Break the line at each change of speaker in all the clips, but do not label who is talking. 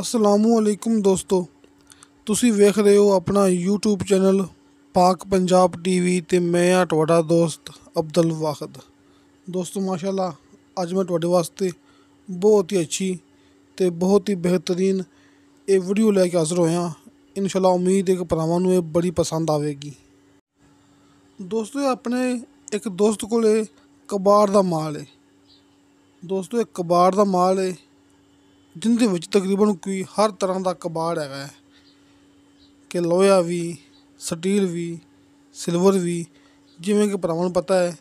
असलामुअलैकुम दोस्तों, ਤੁਸੀਂ ਵੇਖ ਰਹੇ ਹੋ ਆਪਣਾ YouTube ਚੈਨਲ ਪਾਕ ਪੰਜਾਬ ਟੀਵੀ ਤੇ ਮੈਂ ਆ ਤੁਹਾਡਾ ਦੋਸਤ ਅਬਦੁਲ ਵਾਹਿਦ। ਦੋਸਤੋ ਮਾਸ਼ਾਅੱਲਾ, ਅੱਜ ਮੈਂ ਤੁਹਾਡੇ ਵਾਸਤੇ ਬਹੁਤ ਹੀ ਅੱਛੀ ਤੇ ਬਹੁਤ ਹੀ ਬਿਹਤਰੀਨ ਇਹ ਵੀਡੀਓ ਲੈ ਕੇ ਹਾਜ਼ਰ ਹੋਇਆ। ਇਨਸ਼ਾਅੱਲਾ ਉਮੀਦ ਹੈ ਕਿ ਭਰਾਵਾਂ ਨੂੰ ਇਹ ਬੜੀ ਪਸੰਦ ਆਵੇਗੀ। ਦੋਸਤੋ, ਇਹ ਆਪਣੇ ਇੱਕ ਦੋਸਤ ਕੋਲੇ ਕਬਾੜ ਦਾ ਮਾਲ ਹੈ। ਦੋਸਤੋ, ਇਹ ਕਬਾੜ ਦਾ ਮਾਲ ਹੈ ਜਿਨ੍ਹਾਂ ਵਿੱਚ ਤਕਰੀਬਨ ਕੋਈ ਹਰ ਤਰ੍ਹਾਂ ਦਾ ਕਬਾੜ ਹੈਗਾ ਹੈ ਕਿ ਲੋਹਾ ਵੀ, ਸਟੀਲ ਵੀ, ਸਿਲਵਰ ਵੀ। ਜਿਵੇਂ ਕਿ ਭਰਾਵਾਂ ਨੂੰ ਪਤਾ ਹੈ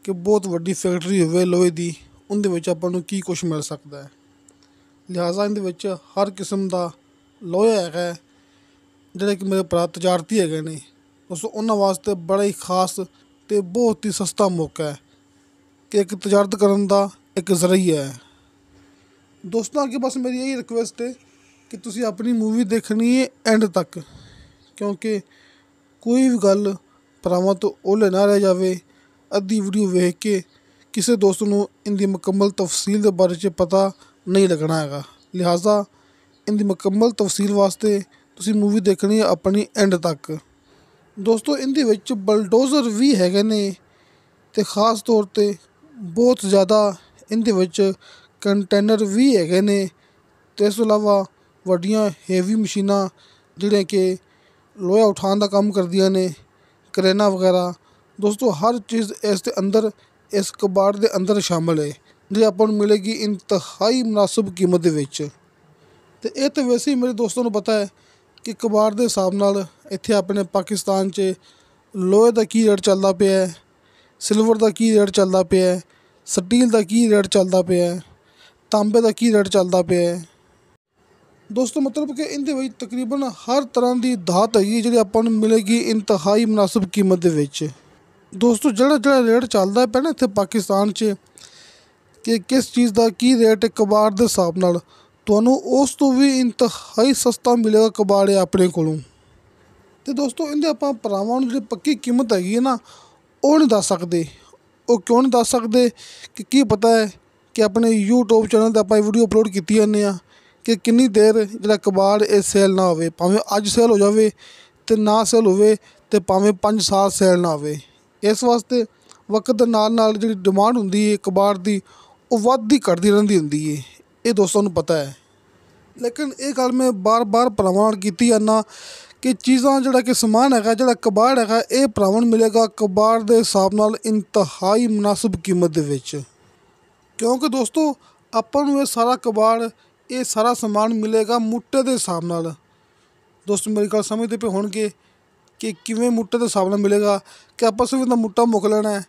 ਕਿ ਬਹੁਤ ਵੱਡੀ ਫੈਕਟਰੀ ਹੋਵੇ ਲੋਹੇ ਦੀ, ਉਹਦੇ ਵਿੱਚ ਆਪਾਂ ਨੂੰ ਕੀ ਕੁਛ ਮਿਲ ਸਕਦਾ ਹੈ। ਲਿਹਾਜ਼ਾ ਇਹਦੇ ਵਿੱਚ ਹਰ ਕਿਸਮ ਦਾ ਲੋਹਾ ਹੈਗਾ ਹੈ। ਜਿਹੜੇ ਕਿ ਮੇਰੇ ਭਰਾ ਤਜਾਰਤੀ ਹੈਗੇ ਨੇ ਦੋਸਤੋ, ਉਹਨਾਂ ਵਾਸਤੇ ਬੜਾ ਹੀ ਖਾਸ ਅਤੇ ਬਹੁਤ ਹੀ ਸਸਤਾ ਮੌਕਾ ਹੈ ਕਿ ਇੱਕ ਤਜਾਰਤ ਕਰਨ ਦਾ ਇੱਕ ਜ਼ਰੀਆ ਹੈ। ਦੋਸਤੋ, ਅੱਗੇ ਬਸ ਮੇਰੀ ਇਹੀ ਰਿਕੁਐਸਟ ਹੈ ਕਿ ਤੁਸੀਂ ਆਪਣੀ ਮੂਵੀ ਦੇਖਣੀ ਹੈ ਐਂਡ ਤੱਕ, ਕਿਉਂਕਿ ਕੋਈ ਵੀ ਗੱਲ ਭਰਾਵਾਂ ਤੋਂ ਓਹਲੇ ਨਾ ਰਹਿ ਜਾਵੇ। ਅੱਧੀ ਵੀਡੀਓ ਵੇਖ ਕੇ ਕਿਸੇ ਦੋਸਤ ਨੂੰ ਇਹਦੀ ਮੁਕੰਮਲ ਤਫਸੀਲ ਦੇ ਬਾਰੇ 'ਚ ਪਤਾ ਨਹੀਂ ਲੱਗਣਾ ਹੈਗਾ। ਲਿਹਾਜ਼ਾ ਇਹਦੀ ਮੁਕੰਮਲ ਤਫਸੀਲ ਵਾਸਤੇ ਤੁਸੀਂ ਮੂਵੀ ਦੇਖਣੀ ਹੈ ਆਪਣੀ ਐਂਡ ਤੱਕ। ਦੋਸਤੋ, ਇਹਦੇ ਵਿੱਚ ਬਲਡੋਜ਼ਰ ਵੀ ਹੈਗੇ ਨੇ ਅਤੇ ਖ਼ਾਸ ਤੌਰ 'ਤੇ ਬਹੁਤ ਜ਼ਿਆਦਾ ਇਹਦੇ ਵਿੱਚ ਕੰਟੇਨਰ ਵੀ ਹੈਗੇ ਨੇ ਅਤੇ ਇਸ ਤੋਂ ਇਲਾਵਾ ਵੱਡੀਆਂ ਹੈਵੀ ਮਸ਼ੀਨਾਂ ਜਿਹੜੀਆਂ ਕਿ ਲੋਹਾ ਉਠਾਉਣ ਦਾ ਕੰਮ ਕਰਦੀਆਂ ਨੇ, ਕਰੇਨਾਂ ਵਗੈਰਾ। ਦੋਸਤੋ, ਹਰ ਚੀਜ਼ ਇਸ ਦੇ ਅੰਦਰ, ਇਸ ਕਬਾੜ ਦੇ ਅੰਦਰ ਸ਼ਾਮਲ ਹੈ, ਜਿਹੜੀ ਆਪਾਂ ਨੂੰ ਮਿਲੇਗੀ ਇੰਤਹਾਈ ਮੁਨਾਸਿਬ ਕੀਮਤ ਦੇ ਵਿੱਚ। ਅਤੇ ਇਹ ਤਾਂ ਵੈਸੇ ਹੀ ਮੇਰੇ ਦੋਸਤਾਂ ਨੂੰ ਪਤਾ ਹੈ ਕਿ ਕਬਾੜ ਦੇ ਹਿਸਾਬ ਨਾਲ ਇੱਥੇ ਆਪਣੇ ਪਾਕਿਸਤਾਨ 'ਚ ਲੋਹੇ ਦਾ ਕੀ ਰੇਟ ਚੱਲਦਾ ਪਿਆ ਹੈ, ਸਿਲਵਰ ਦਾ ਕੀ ਰੇਟ ਚੱਲਦਾ ਪਿਆ ਹੈ, ਸਟੀਲ ਦਾ ਕੀ ਰੇਟ ਚੱਲਦਾ ਪਿਆ ਹੈ, ਤਾਂਬੇ ਦਾ ਕੀ ਰੇਟ ਚੱਲਦਾ ਪਿਆ ਹੈ। ਦੋਸਤੋ, ਮਤਲਬ ਕਿ ਇਹਦੇ ਵਿੱਚ ਤਕਰੀਬਨ ਹਰ ਤਰ੍ਹਾਂ ਦੀ ਧਾਤ ਹੈਗੀ ਜਿਹੜੀ ਆਪਾਂ ਨੂੰ ਮਿਲੇਗੀ ਇੰਤਹਾਈ ਮੁਨਾਸਿਬ ਕੀਮਤ ਦੇ ਵਿੱਚ। ਦੋਸਤੋ, ਜਿਹੜਾ ਰੇਟ ਚੱਲਦਾ ਪਿਆ ਨਾ ਇੱਥੇ ਪਾਕਿਸਤਾਨ 'ਚ ਕਿ ਕਿਸ ਚੀਜ਼ ਦਾ ਕੀ ਰੇਟ ਹੈ ਕਬਾੜ ਦੇ ਹਿਸਾਬ ਨਾਲ, ਤੁਹਾਨੂੰ ਉਸ ਤੋਂ ਵੀ ਇੰਤਹਾਈ ਸਸਤਾ ਮਿਲੇਗਾ ਕਬਾੜ ਆਪਣੇ ਕੋਲੋਂ। ਅਤੇ ਦੋਸਤੋ, ਇਹਦੇ ਆਪਾਂ ਭਰਾਵਾਂ ਨੂੰ ਜਿਹੜੀ ਪੱਕੀ ਕੀਮਤ ਹੈਗੀ ਹੈ ਨਾ, ਉਹ ਨਹੀਂ ਦੱਸ ਸਕਦੇ। ਉਹ ਕਿਉਂ ਨਹੀਂ ਦੱਸ ਸਕਦੇ ਕਿ ਕੀ ਪਤਾ ਹੈ ਕਿ ਆਪਣੇ YouTube ਚੈਨਲ 'ਤੇ ਆਪਾਂ ਇਹ ਵੀਡੀਓ ਅਪਲੋਡ ਕੀਤੀ ਜਾਂਦੇ ਹਾਂ ਕਿ ਕਿੰਨੀ ਦੇਰ ਜਿਹੜਾ ਕਬਾੜ ਇਹ ਸੇਲ ਨਾ ਹੋਵੇ। ਭਾਵੇਂ ਅੱਜ ਸੇਲ ਹੋ ਜਾਵੇ ਅਤੇ ਨਾ ਸੇਲ ਹੋਵੇ, ਅਤੇ ਭਾਵੇਂ 5 ਸਾਲ ਸੇਲ ਨਾ ਹੋਵੇ। ਇਸ ਵਾਸਤੇ ਵਕਤ ਦੇ ਨਾਲ ਨਾਲ ਜਿਹੜੀ ਡਿਮਾਂਡ ਹੁੰਦੀ ਹੈ ਕਬਾੜ ਦੀ, ਉਹ ਵੱਧਦੀ ਘੱਟਦੀ ਰਹਿੰਦੀ ਹੁੰਦੀ ਹੈ। ਇਹ ਦੋਸਤਾਂ ਨੂੰ ਪਤਾ ਹੈ। ਲੇਕਿਨ ਇਹ ਗੱਲ ਮੈਂ ਬਾਰ ਭਰਾਵਾਂ ਨਾਲ ਕੀਤੀ ਜਾਂਦਾ ਕਿ ਚੀਜ਼ਾਂ ਜਿਹੜਾ ਕਿ ਸਮਾਨ ਹੈਗਾ, ਜਿਹੜਾ ਕਬਾੜ ਹੈਗਾ, ਇਹ ਭਰਾਵਾਂ ਨੂੰ ਮਿਲੇਗਾ ਕਬਾੜ ਦੇ ਹਿਸਾਬ ਨਾਲ ਇੰਤਹਾਈ ਮੁਨਾਸਿਬ ਕੀਮਤ ਦੇ ਵਿੱਚ। ਕਿਉਂਕਿ ਦੋਸਤੋ, ਆਪਾਂ ਨੂੰ ਇਹ ਸਾਰਾ ਕਬਾੜ, ਇਹ ਸਾਰਾ ਸਮਾਨ ਮਿਲੇਗਾ ਮੁੱਟੇ ਦੇ ਹਿਸਾਬ ਨਾਲ। ਦੋਸਤੋ, ਮੇਰੀ ਗੱਲ ਸਮਝਦੇ ਪਏ ਹੋਣਗੇ ਕਿ ਕਿਵੇਂ ਮੁੱਟੇ ਦੇ ਹਿਸਾਬ ਨਾਲ ਮਿਲੇਗਾ। ਕਿ ਆਪਾਂ ਸਿਰਫ ਇਹਦਾ ਮੁੱਟਾ ਮੁੱਕ ਲੈਣਾ ਹੈ,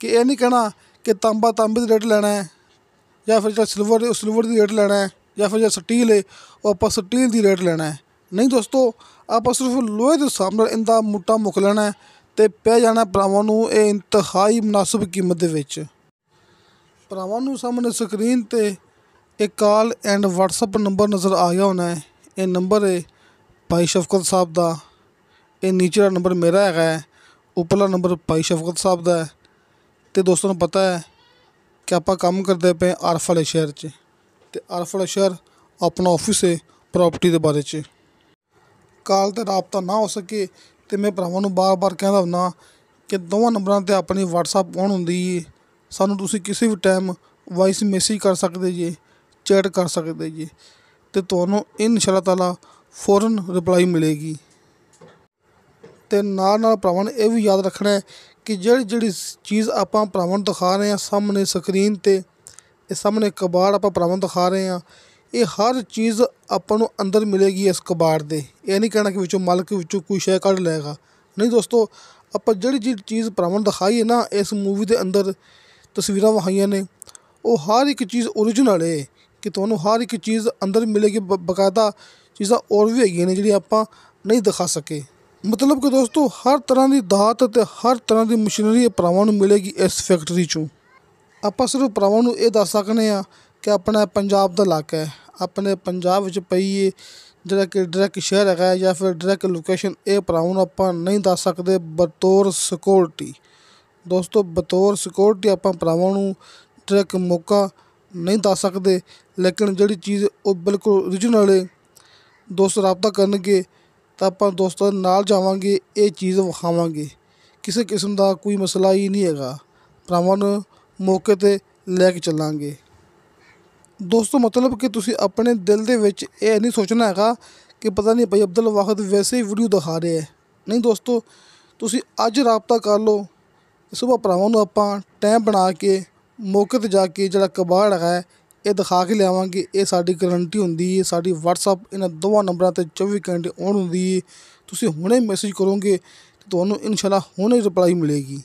ਕਿ ਇਹ ਨਹੀਂ ਕਹਿਣਾ ਕਿ ਤਾਂਬਾ ਤਾਂਬੇ ਦੀ ਰੇਟ ਲੈਣਾ ਹੈ, ਜਾਂ ਫਿਰ ਜਿਹੜਾ ਸਿਲਵਰ ਉਹ ਸਿਲਵਰ ਦੀ ਰੇਟ ਲੈਣਾ ਹੈ, ਜਾਂ ਫਿਰ ਜਿਹੜਾ ਸਟੀਲ ਹੈ ਉਹ ਆਪਾਂ ਸਟੀਲ ਦੀ ਰੇਟ ਲੈਣਾ ਹੈ। ਨਹੀਂ ਦੋਸਤੋ, ਆਪਾਂ ਸਿਰਫ ਲੋਹੇ ਦੇ ਹਿਸਾਬ ਨਾਲ ਇਹਦਾ ਮੁੱਟਾ ਮੁੱਕ ਲੈਣਾ ਹੈ ਅਤੇ ਪੈ ਜਾਣਾ ਭਰਾਵਾਂ ਨੂੰ ਇਹ ਇੰਤਹਾਈ ਮੁਨਾਸਿਬ ਕੀਮਤ ਦੇ ਵਿੱਚ। ਭਰਾਵਾਂ ਨੂੰ ਸਾਹਮਣੇ ਸਕਰੀਨ 'ਤੇ ਇੱਕ ਕਾਲ ਐਂਡ WhatsApp ਨੰਬਰ ਨਜ਼ਰ ਆ ਗਿਆ ਹੋਣਾ ਹੈ। ਇਹ ਨੰਬਰ ਹੈ ਭਾਈ ਸ਼ਫਕਤ ਸਾਹਿਬ ਦਾ। ਇਹ ਨੀਚੇ ਦਾ ਨੰਬਰ ਮੇਰਾ ਹੈਗਾ ਹੈ, ਉੱਪਰਲਾ ਨੰਬਰ ਭਾਈ ਸ਼ਫਕਤ ਸਾਹਿਬ ਦਾ ਹੈ। ਅਤੇ ਦੋਸਤਾਂ ਨੂੰ ਪਤਾ ਹੈ ਕਿ ਆਪਾਂ ਕੰਮ ਕਰਦੇ ਪਏ ਆਰਫ ਵਾਲੇ ਸ਼ਹਿਰ 'ਚ, ਅਤੇ ਆਰਫ ਵਾਲਾ ਸ਼ਹਿਰ ਆਪਣਾ ਆਫਿਸ ਹੈ ਪ੍ਰੋਪਰਟੀ ਦੇ ਬਾਰੇ 'ਚ। ਕਾਲ 'ਤੇ ਰਾਬਤਾ ਨਾ ਹੋ ਸਕੇ ਅਤੇ ਮੈਂ ਭਰਾਵਾਂ ਨੂੰ ਬਾਰ ਕਹਿੰਦਾ ਹੁੰਦਾ ਕਿ ਦੋਵਾਂ ਨੰਬਰਾਂ 'ਤੇ ਆਪਣੀ WhatsApp ਔਨ ਹੁੰਦੀ ਹੈ। ਸਾਨੂੰ ਤੁਸੀਂ ਕਿਸੇ ਵੀ ਟਾਈਮ ਵਾਇਸ ਮੈਸੇਜ ਕਰ ਸਕਦੇ ਜੇ, ਚੈਟ ਕਰ ਸਕਦੇ ਜੇ, ਅਤੇ ਤੁਹਾਨੂੰ ਇਨਸ਼ਾ ਅੱਲਾਹ ਤਾਲਾ ਫੌਰਨ ਰਿਪਲਾਈ ਮਿਲੇਗੀ। ਅਤੇ ਨਾਲ ਭਰਾਵਾਂ ਨੇ ਇਹ ਵੀ ਯਾਦ ਰੱਖਣਾ ਹੈ ਕਿ ਜਿਹੜੀ ਚੀਜ਼ ਆਪਾਂ ਭਰਾਵਾਂ ਨੂੰ ਦਿਖਾ ਰਹੇ ਹਾਂ ਸਾਹਮਣੇ ਸਕਰੀਨ 'ਤੇ, ਇਹ ਸਾਹਮਣੇ ਕਬਾੜ ਆਪਾਂ ਭਰਾਵਾਂ ਨੂੰ ਦਿਖਾ ਰਹੇ ਹਾਂ, ਇਹ ਹਰ ਚੀਜ਼ ਆਪਾਂ ਨੂੰ ਅੰਦਰ ਮਿਲੇਗੀ ਇਸ ਕਬਾੜ ਦੇ। ਇਹ ਨਹੀਂ ਕਹਿਣਾ ਕਿ ਵਿੱਚੋਂ ਮਾਲਕ ਵਿੱਚੋਂ ਕੋਈ ਸ਼ੈ ਕੱਢ ਲਏਗਾ। ਨਹੀਂ ਦੋਸਤੋ, ਆਪਾਂ ਜਿਹੜੀ ਚੀਜ਼ ਭਰਾਵਾਂ ਨੂੰ ਦਿਖਾਈ ਹੈ ਨਾ, ਇਸ ਮੂਵੀ ਦੇ ਅੰਦਰ ਤਸਵੀਰਾਂ ਵਿਖਾਈਆਂ ਨੇ, ਉਹ ਹਰ ਇੱਕ ਚੀਜ਼ ਓਰੀਜਨਲ ਹੈ ਕਿ ਤੁਹਾਨੂੰ ਹਰ ਇੱਕ ਚੀਜ਼ ਅੰਦਰ ਮਿਲੇਗੀ। ਬਕਾਇਦਾ ਚੀਜ਼ਾਂ ਹੋਰ ਵੀ ਹੈਗੀਆਂ ਨੇ ਜਿਹੜੀਆਂ ਆਪਾਂ ਨਹੀਂ ਦਿਖਾ ਸਕੇ। ਮਤਲਬ ਕਿ ਦੋਸਤੋ, ਹਰ ਤਰ੍ਹਾਂ ਦੀ ਧਾਤ ਅਤੇ ਹਰ ਤਰ੍ਹਾਂ ਦੀ ਮਸ਼ੀਨਰੀ ਭਰਾਵਾਂ ਨੂੰ ਮਿਲੇਗੀ ਇਸ ਫੈਕਟਰੀ 'ਚੋਂ। ਆਪਾਂ ਸਿਰਫ ਭਰਾਵਾਂ ਨੂੰ ਇਹ ਦੱਸ ਸਕਦੇ ਹਾਂ ਕਿ ਆਪਣਾ ਪੰਜਾਬ ਦਾ ਇਲਾਕਾ ਹੈ, ਆਪਣੇ ਪੰਜਾਬ ਵਿੱਚ ਪਈ ਹੈ, ਜਿਹੜਾ ਕਿ ਡਾਇਰੈਕਟ ਸ਼ਹਿਰ ਹੈਗਾ ਜਾਂ ਫਿਰ ਡਾਇਰੈਕਟ ਲੋਕੇਸ਼ਨ, ਇਹ ਭਰਾਵਾਂ ਨੂੰ ਆਪਾਂ ਨਹੀਂ ਦੱਸ ਸਕਦੇ ਬਤੌਰ ਸਿਕਿਉਰਿਟੀ। ਦੋਸਤੋ, ਬਤੌਰ ਸਿਕਿਉਰਿਟੀ ਆਪਾਂ ਭਰਾਵਾਂ ਨੂੰ ਡਾਇਰੈਕਟ ਮੌਕਾ ਨਹੀਂ ਦੱਸ ਸਕਦੇ। ਲੇਕਿਨ ਜਿਹੜੀ ਚੀਜ਼ ਉਹ ਬਿਲਕੁਲ ਓਰੀਜਨਲ ਹੈ, ਦੋਸਤ ਰਾਬਤਾ ਕਰਨਗੇ ਤਾਂ ਆਪਾਂ ਦੋਸਤਾਂ ਦੇ ਨਾਲ ਜਾਵਾਂਗੇ, ਇਹ ਚੀਜ਼ ਵਿਖਾਵਾਂਗੇ। ਕਿਸੇ ਕਿਸਮ ਦਾ ਕੋਈ ਮਸਲਾ ਹੀ ਨਹੀਂ ਹੈਗਾ, ਭਰਾਵਾਂ ਨੂੰ ਮੌਕੇ 'ਤੇ ਲੈ ਕੇ ਚੱਲਾਂਗੇ। ਦੋਸਤੋ ਮਤਲਬ ਕਿ ਤੁਸੀਂ ਆਪਣੇ ਦਿਲ ਦੇ ਵਿੱਚ ਇਹ ਨਹੀਂ ਸੋਚਣਾ ਹੈਗਾ ਕਿ ਪਤਾ ਨਹੀਂ ਭਾਈ ਅਬਦੁਲ ਵਾਹਿਦ ਵੈਸੇ ਹੀ ਵੀਡੀਓ ਦਿਖਾ ਰਿਹਾ ਹੈ। ਨਹੀਂ ਦੋਸਤੋ, ਤੁਸੀਂ ਅੱਜ ਰਾਬਤਾ ਕਰ ਲਓ, ਸੁਬਾਹ ਭਰਾਵਾਂ ਨੂੰ ਆਪਾਂ ਟਾਈਮ ਬਣਾ ਕੇ ਮੌਕੇ 'ਤੇ ਜਾ ਕੇ ਜਿਹੜਾ ਕਬਾੜ ਹੈਗਾ ਇਹ ਦਿਖਾ ਕੇ ਲਿਆਵਾਂਗੇ। ਇਹ ਸਾਡੀ ਗਰੰਟੀ ਹੁੰਦੀ ਹੈ। ਸਾਡੀ WhatsApp ਇਹਨਾਂ ਦੋਵਾਂ ਨੰਬਰਾਂ 'ਤੇ 24 ਘੰਟੇ ਔਨ ਹੁੰਦੀ ਹੈ। ਤੁਸੀਂ ਹੁਣੇ ਮੈਸੇਜ ਕਰੋਗੇ ਤਾਂ ਤੁਹਾਨੂੰ ਇਨਸ਼ਾਅੱਲਾ ਹੁਣੇ ਰਿਪਲਾਈ ਮਿਲੇਗੀ।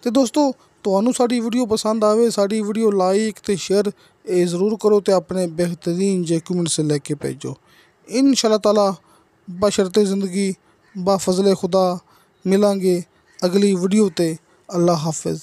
ਅਤੇ ਦੋਸਤੋ, ਤੁਹਾਨੂੰ ਸਾਡੀ ਵੀਡੀਓ ਪਸੰਦ ਆਵੇ, ਸਾਡੀ ਵੀਡੀਓ ਲਾਈਕ ਅਤੇ ਸ਼ੇਅਰ ਇਹ ਜ਼ਰੂਰ ਕਰੋ ਅਤੇ ਆਪਣੇ ਬਿਹਤਰੀਨ ਜਿਹੇ ਕਮੈਂਟਸ ਲੈ ਕੇ ਭੇਜੋ। ਇਨਸ਼ਾਅੱਲਾ ਤਾਲਾ ਬਸ਼ਰਤੇ ਜ਼ਿੰਦਗੀ ਬਾ ਫਜ਼ਲੇ ਖੁਦਾ ਮਿਲਾਂਗੇ ਅਗਲੀ ਵੀਡੀਓ 'ਤੇ। ਅੱਲਾ ਹਾਫਿਜ਼।